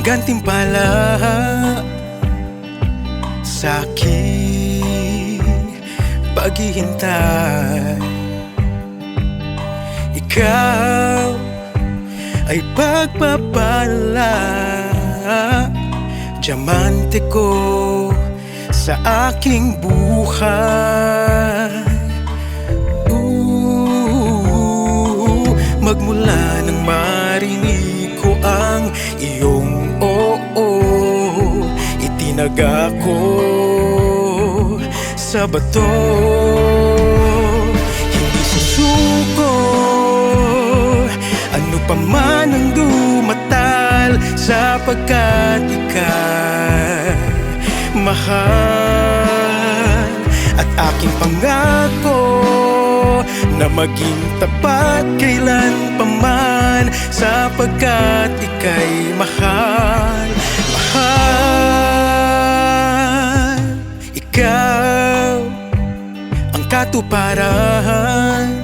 gantimpala sa aking paghihintay. Ikaw ay pagpapala, diamante ko sa aking buhay. Magmula nang marinig ko ang iyong oo, itinaga ko sa bato. Hindi susuko ano pa man ang dumatal, sapagkat ika'y mahal. At aking pangako na maging tapat kailan paman, sapagkat ika'y mahal. Mahal. Ikaw ang katuparan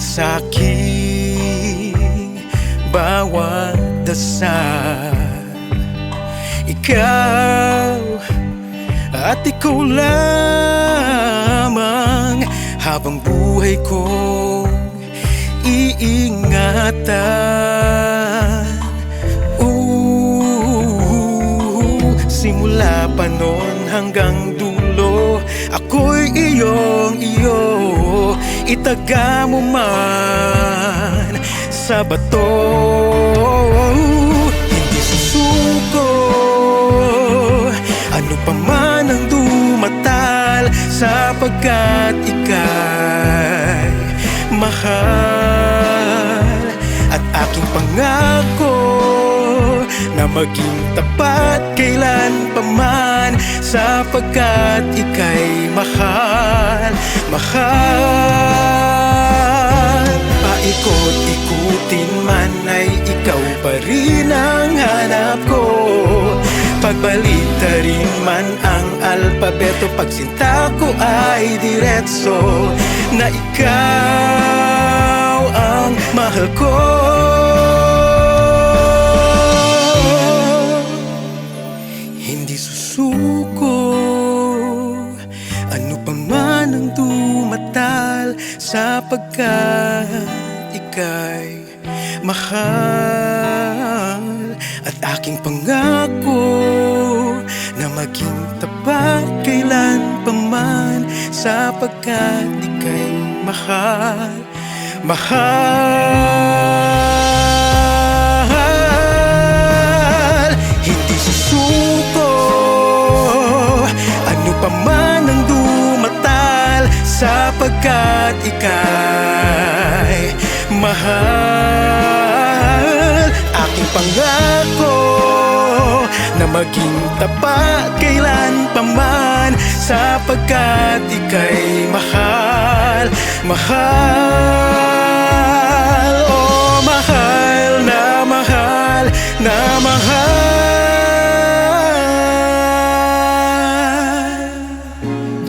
sa aking bawat dasal. Ikaw at ikaw lamang habang buhay kong iingatan. Simula pa noon hanggang dulo, ako'y iyo, itaga mo man sa bato. Hindi susuko ano pa man ang dumatal, sapagkat ika'y mahal. At aking pangako na maging tapat kailan paman, sapagkat ika'y mahal. Mahal. Paikot-ikutin man ay ikaw pa rin ang hanap ko. Pagbalik rin man ang alpabeto, pagsinta ko ay diretso na ikaw ang mahal ko. Hindi susuko ano pa man ang dumatal, sapagkat ika'y mahal. At aking pangako na maging tapat kailan paman, sapagkat ika'y mahal. Mahal. Hindi susuko ano pa man ang dumatal, sapagkat ika'y mahal. Aking pangako na maging tapat kailan paman, sapagkat ika'y mahal. Mahal. Oh, mahal na mahal na mahal.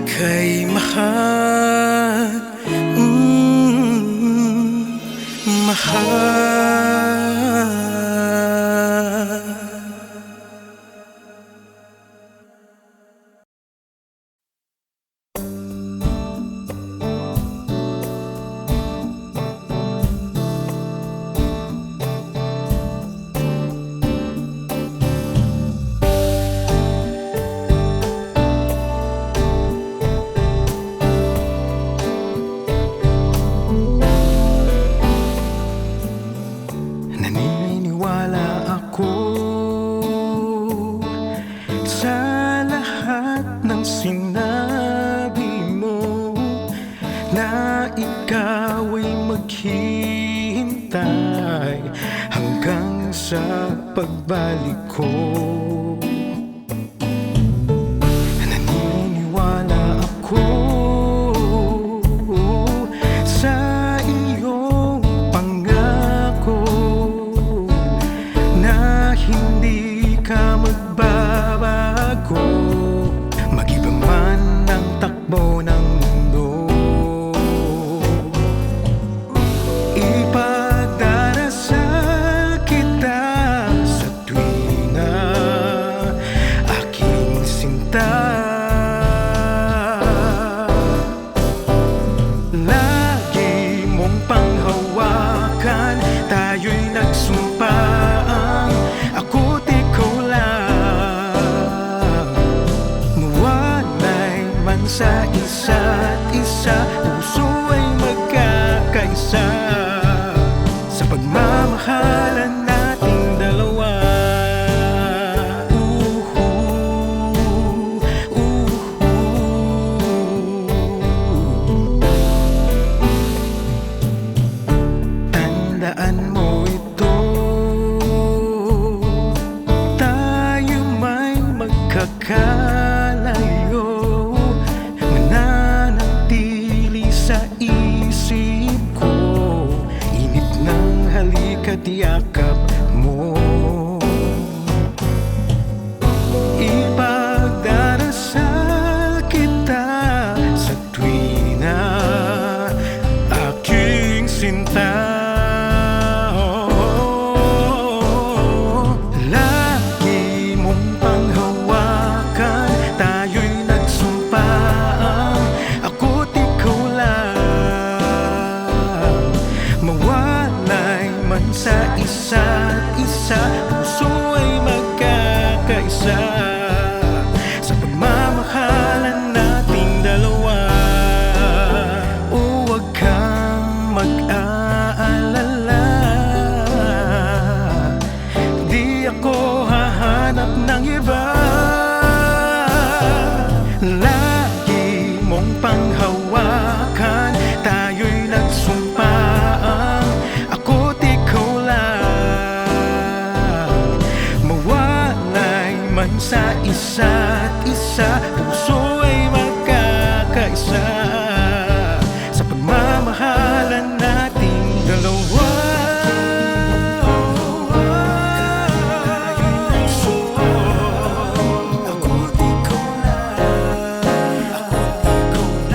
Ika'y mahal. Mahal. Pagbalik ko, naniniwala ako sa iyong pangako na hindi ka magbabago, mag-iba man ang takbo ng mundo. Ipagdarasal kita sa tuwing tiyakap mo. Ipagdarasal kita sa tuwi na aking sinta. Lagi mong panghawakan, tayo'y nagsumpaan, ako't ikaw lang. Mawalay man sa isa't isa, puso ay magkakaisa sa pagmamahalan nating dalawa. O huwag kang mag-aalala, di ako hahanap ng iba. Lagi mong panghawakan, tayo'y nagsumpaan, ako't ikaw lang. Mawalay man sa isa't isa, puso ay magkakaisa sa pagmamahalan nating dalawa.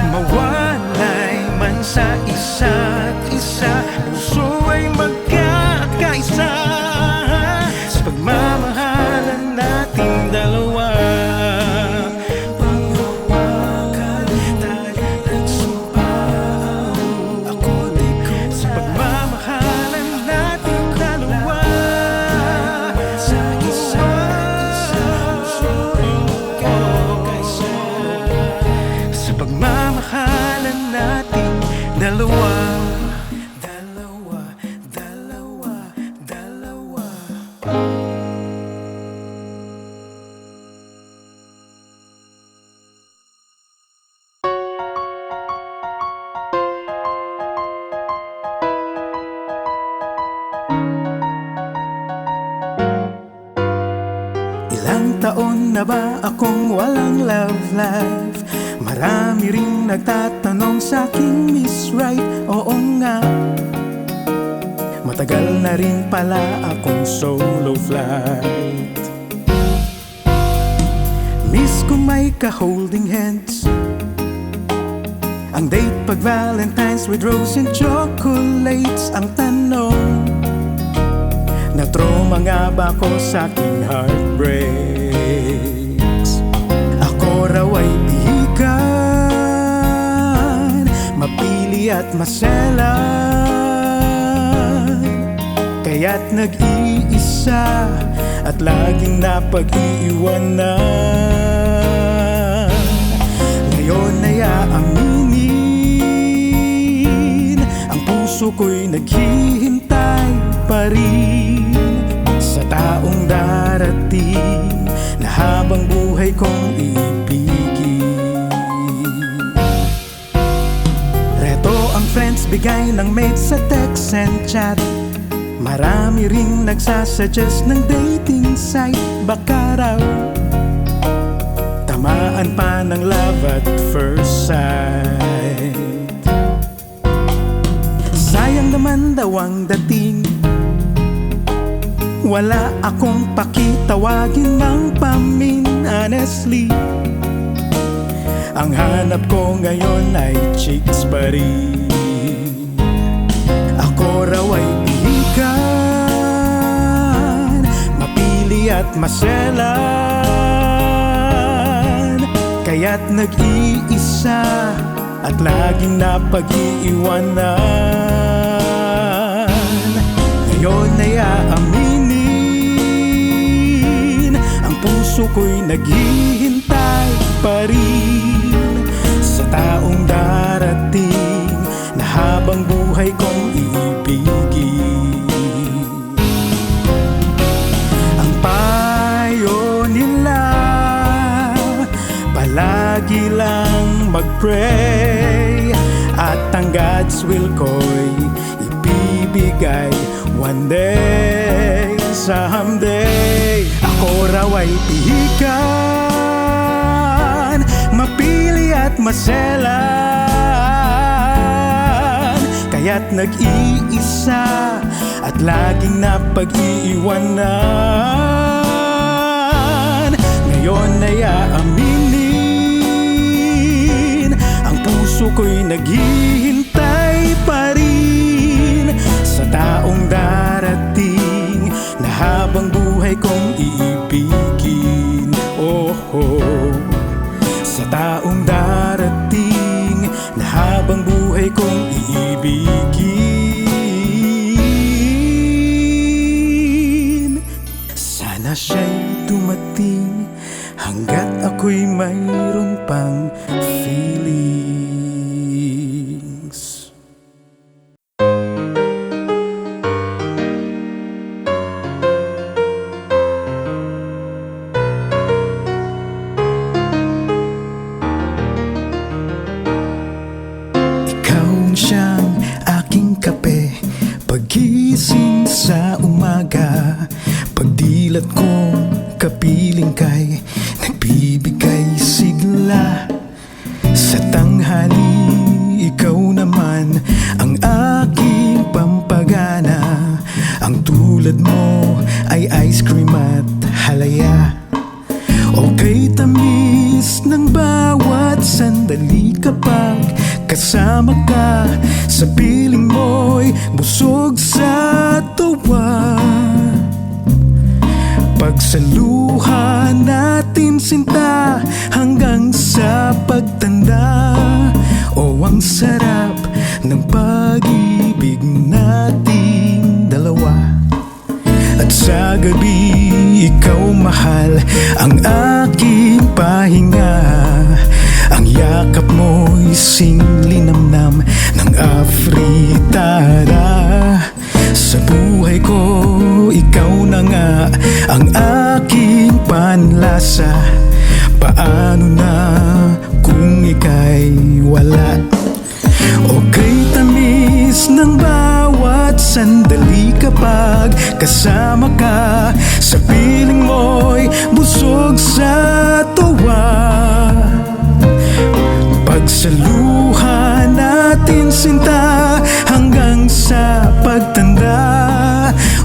Mawalay man sa isa't isa, puso ay magkakaisa sa pagmamahalan nating dalawa. Panghawakan, tayo'y nagsumpaan, ako't ikaw sa pagmamahalan nating dalawa. Sa isa't isa, puso ay magkakaisa sa pagmamahalan nating dalawa. Dalawa, dalawa, dalawa. Ilang taon na ba akong walang love life? Marami ring nagtatanong sa'king Miss Right. Oo nga, matagal na rin pala akong solo flight. Miss kung may ka-holding hands, ang date pag Valentine's with rose and chocolates. Ang tanong, na-trauma nga ba ako sa'king heartbreaks? Ako raw ay pihikan, mapili at maselan, kaya't nag-iisa at laging napag-iiwanan. Ngayon ay aaminin, ang puso ko'y naghihintay pa rin sa taong darating na habang buhay kong ibigin. Reto ang friends bigay ng mates sa text and chat, marami ring nagsasuggest ng dating site. Baka raw tamaan pa ng love at first sight. Sayang naman daw ang dating, wala akong pakitawagin ng pamin. Honestly, ang hanap ko ngayon ay chicks pa rin. Ako raw ay pihikan, mapili at maselan, kaya't nag-iisa at laging napag-iiwanan. Ngayon ay aaminin, ang puso ko'y naghihintay pa rin sa taong darating na habang buhay kong ibigin. Ang payo nila, palagi lang mag-pray, at ang God's will ko'y ibibigay one day, someday. Ako raw ay pihikan, mapili at maselan, kaya't nag-iisa at laging napag-iiwanan. Ngayon ay aaminin, ang puso ko'y naghihintay pa rin sa taong darating na habang buhay kong iibigin. Oh, oh. Sa taong darating na habang buhay kong iibigin. Sana siya'y dumating hanggat ako'y mayroon pang feelings. Siyang aking kape pagising sa umaga. Pagdilat kong kapiling kay nagbibigay sigla. Sa tanghali, ikaw naman ang aking pampagana. Ang tulad mo ay ice cream at halaya. Okay tamis ng bawat sandali kapag kasama ka. Sa piling mo'y busog sa tuwa. Pagsaluhan natin sinta hanggang sa pagtanda. Oh, ang sarap ng pag-ibig nating dalawa. At sa gabi, ikaw mahal ang aking pahinga. Ang yakap mo'y singlinamnam ng afritada. Sa buhay ko, ikaw na nga ang aking panlasa. Paano na kung ika'y wala? Okay tamis ng bawat sandali kapag kasama ka. Sa piling mo'y busog sa tuwa. Pagsaluhan natin sinta hanggang sa pagtanda.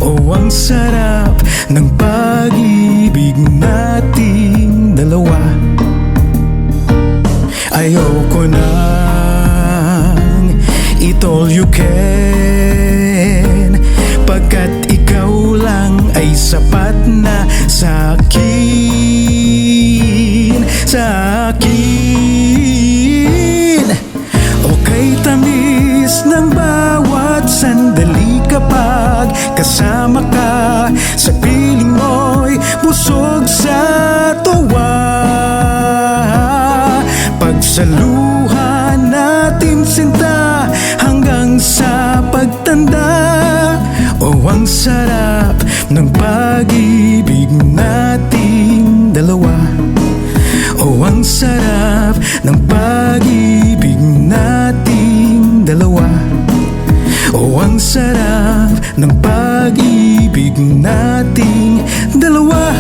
Oh, ang sarap ng pag-ibig nating dalawa. Ayoko nang it-all you can, pagkat ikaw lang ay sapat na sa akin, sa akin. Okay tamis ng bawat sandali kapag kasama ka. Sa piling mo'y busog sa tuwa. Pagsaluhan natin sinta hanggang sa pagtanda. Oh, ang sarap ng pag-ibig nating dalawa. Oh, ang sarap ng pag-ibig nating dalawa. Oh, ang sarap ng pag-ibig nating dalawa.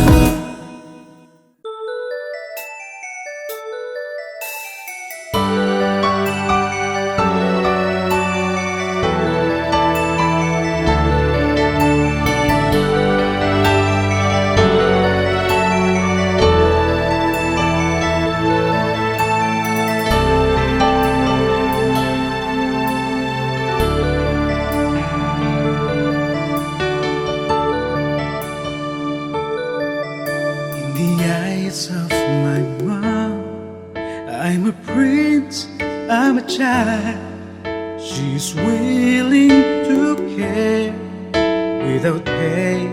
Of my mom, I'm a prince, I'm a child. She's willing to care without pay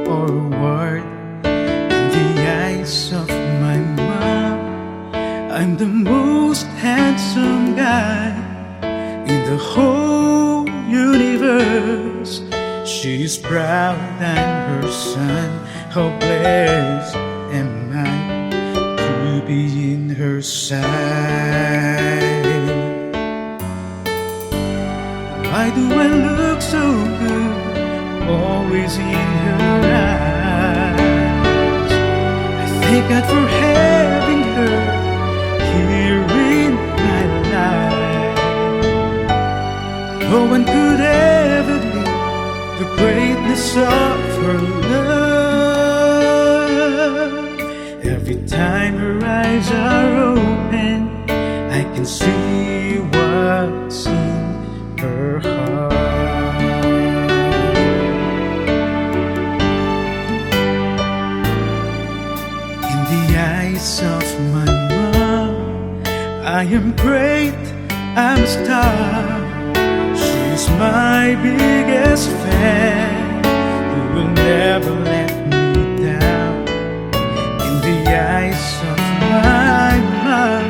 or reward. In the eyes of my mom, I'm the most handsome guy in the whole universe. She's proud I'm her son. How blessed am I to be in her side? Why do I look so good, always in her eyes? I thank God for having her here in my life. No one greatness of her love. Every time her eyes are open, I can see what's in her heart. In the eyes of my mom, I am great, I'm a star. She's my biggest fan, who will never let me down. In the eyes of my mom,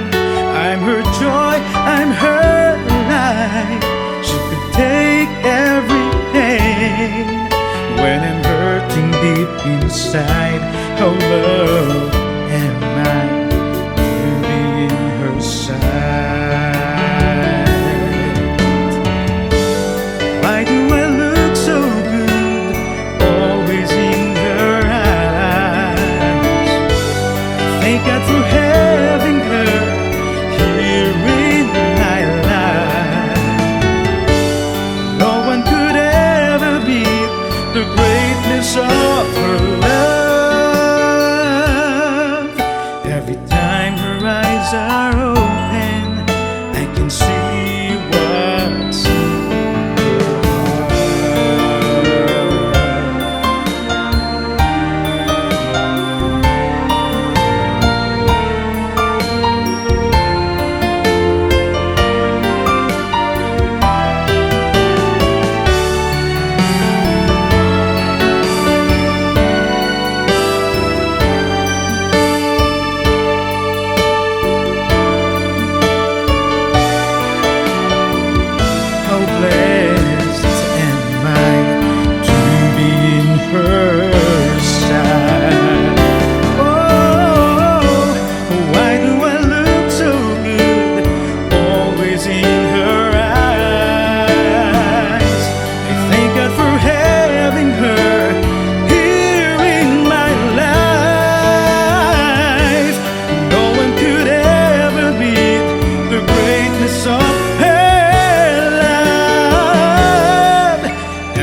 I'm her joy, I'm her life. She could take every pain when I'm hurting deep inside. How loved am I to be in her side? Why do I look so good, always in her eyes? Thank God for having her here in my life. No one could ever beat the greatness of her love. Every time her eyes are open, I can see what's in her How blessed am I to be in her side. Oh, why do I look so good, always in her eyes? I thank God for having her here in my life. No one could ever beat the greatness of her.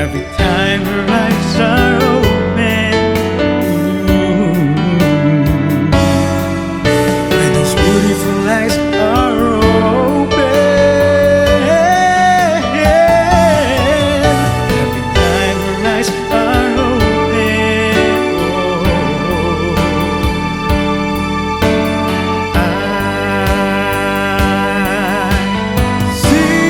Every time her eyes are open, when those beautiful eyes are open, every time her eyes are open, I see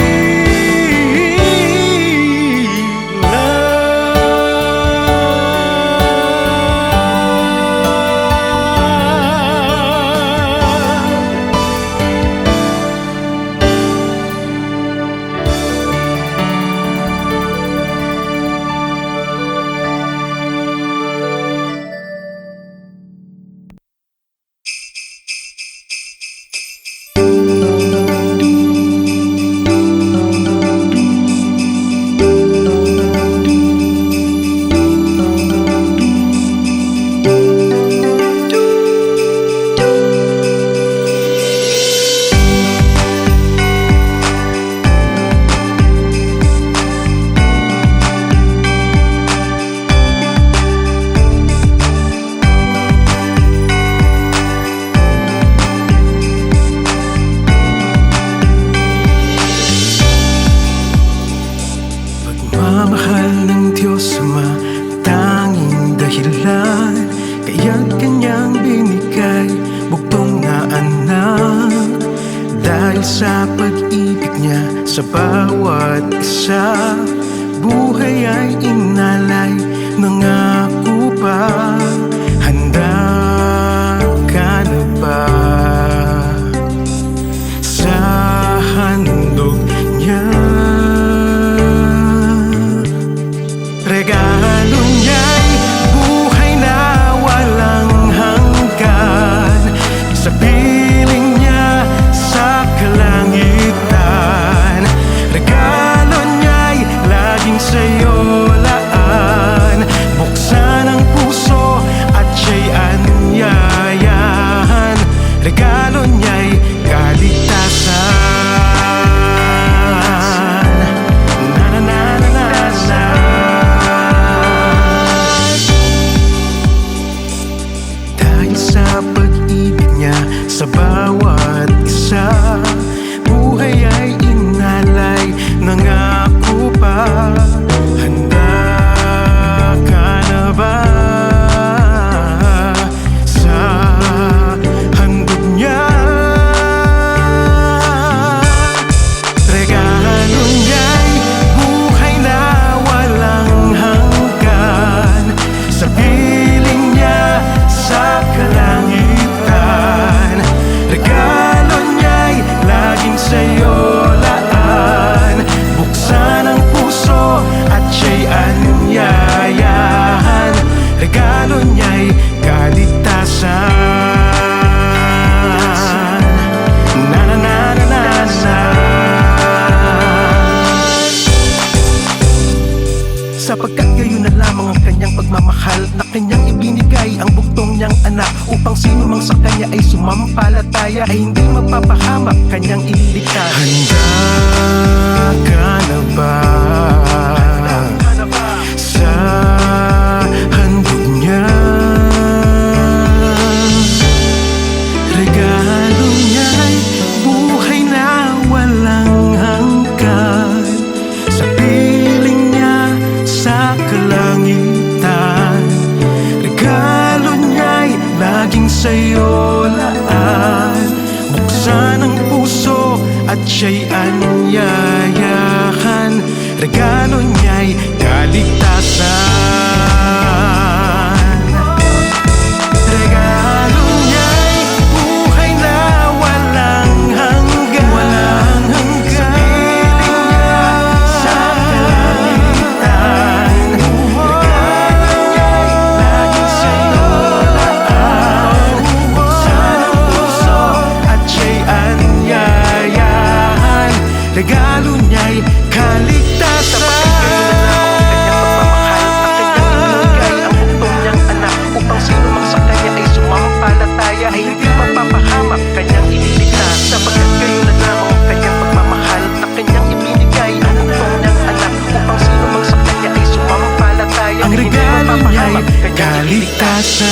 pagmamahal ng Diyos Ama, tanging dahilan kaya't kanyang binigay bugtong na anak. Dahil sa pag-ibig niya sa bawat isa, buhay ay inalay, nangako pa. Handa ka na ba sa handog niya? Regalo niya'y buhay na walang hanggan, sa piling niya sa kalangitan. Regalo niya'y laging sa'yo laan. regalo niya'y kaligtasan. Na na na na na na. Sapagkat gayon na lamang ang kanyang pagmamahal, na kanyang ibinigay ang bugtong niyang anak, upang sino mang sa kanya ay sumampalataya ay hindi mapapahamak, kanyang ililigtas. Handa ka na ba sa handog niya? Regalo niya'y buhay na walang hanggan, sa piling niya sa kalangitan. Regalo niya'y laging sa'yo laan, buksan ang puso at siya'y anyayahan. Regalo niya'y kaligtasan. Regalo niya'y buhay na walang hanggan, walang hanggan. Sa piling niya sa kalangitan. Regalo niya'y laging sa'yo laan, buksan ang puso at siya'y anyayahan. Regalo niya'y kaligtasan. Ay hindi mapapahamak, kanyang ililigtas. Sapagkat gayon na lamang ang kanyang pagmamahal, na kanyang ibinigay ang bugtong niyang anak, upang sino mang sa kanya ay sumampalataya. Ang regalo niya'y kaligtasan.